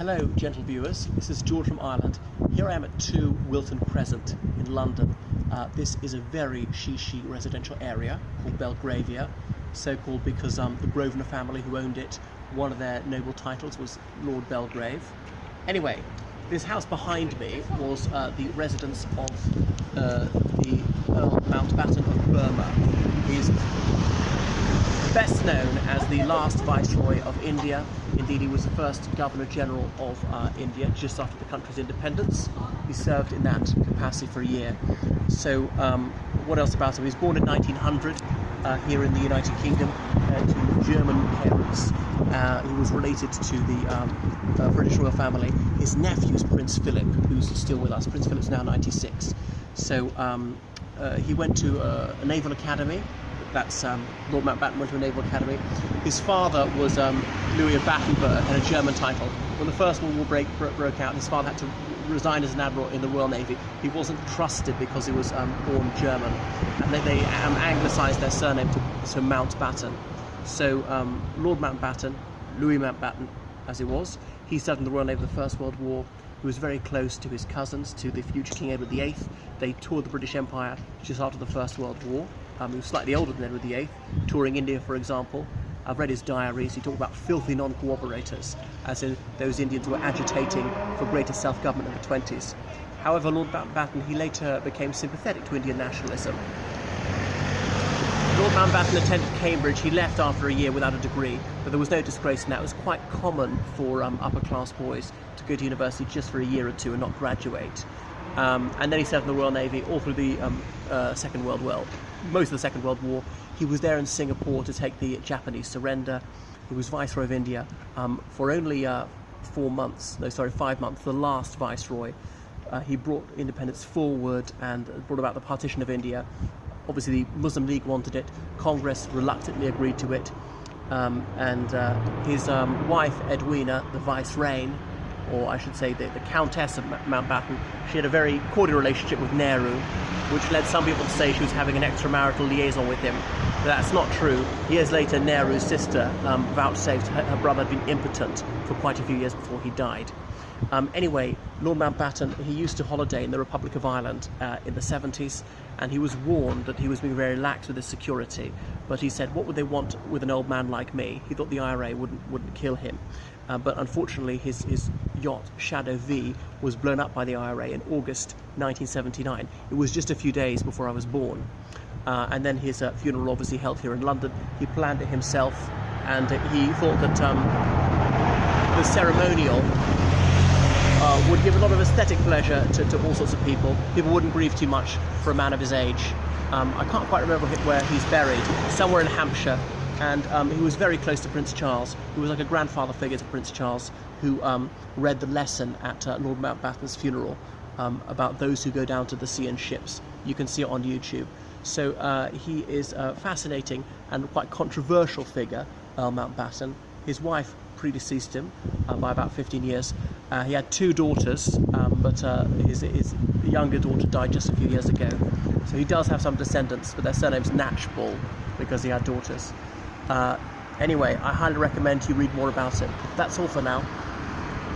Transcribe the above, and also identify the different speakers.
Speaker 1: Hello, gentle viewers. This is George from Ireland. Here I am at 2 Wilton Crescent in London. This is a very chic residential area called Belgravia, so called because the Grosvenor family who owned it, one of their noble titles was Lord Belgrave. Anyway, this house behind me was the residence of the Earl Mountbatten of Burma. He's best known as the last Viceroy of India. Indeed, he was the first Governor-General of India just after the country's independence. He served in that capacity for a year. So, what else about him? He was born in 1900 here in the United Kingdom to German parents. He was related to the British royal family. His nephew is Prince Philip, who's still with us. Prince Philip's now 96. So, he went to a naval academy. That's Lord Mountbatten went to a naval academy. His father was Louis of Battenberg, had a German title. When the First World War broke out, his father had to resign as an admiral in the Royal Navy. He wasn't trusted because he was born German, and they anglicised their surname to Mountbatten. So Lord Mountbatten, Louis Mountbatten as he was, he served in the Royal Navy in the First World War. He was very close to his cousins, to the future King Edward VIII. They toured the British Empire just after the First World War. He was slightly older than Edward VIII, touring India, for example. I've read his diaries. He talked about filthy non-cooperators, as in those Indians who were agitating for greater self-government in the 20s. However, Lord Mountbatten, he later became sympathetic to Indian nationalism. Lord Mountbatten attended Cambridge. He left after a year without a degree, but there was no disgrace in that. It was quite common for upper-class boys to go to university just for a year or two and not graduate. And then he served in the Royal Navy all through the Second World War. Most of the Second World War. He was there in Singapore to take the Japanese surrender. He was Viceroy of India for only 5 months, the last Viceroy. He brought independence forward and brought about the partition of India. Obviously the Muslim League wanted it, Congress reluctantly agreed to it, and his wife Edwina, the Vicereine, or I should say the Countess of Mountbatten, she had a very cordial relationship with Nehru, which led some people to say she was having an extramarital liaison with him. But that's not true. Years later, Nehru's sister vouchsafed her brother had been impotent for quite a few years before he died. Anyway, Lord Mountbatten, he used to holiday in the Republic of Ireland in the 70s, and he was warned that he was being very lax with his security. But he said, what would they want with an old man like me? He thought the IRA wouldn't kill him. But unfortunately, his yacht, Shadow V, was blown up by the IRA in August 1979. It was just a few days before I was born. And then his funeral obviously held here in London. He planned it himself, and he thought that the ceremonial would give a lot of aesthetic pleasure to all sorts of people. People wouldn't grieve too much for a man of his age. I can't quite remember where he's buried, somewhere in Hampshire. And he was very close to Prince Charles, who was like a grandfather figure to Prince Charles, who read the lesson at Lord Mountbatten's funeral about those who go down to the sea in ships. You can see it on YouTube. So he is a fascinating and quite controversial figure, Earl Mountbatten. His wife predeceased him by about 15 years. He had 2 daughters, but his younger daughter died just a few years ago. So he does have some descendants, but their surname's Natchbull because he had daughters. Anyway, I highly recommend you read more about it. That's all for now.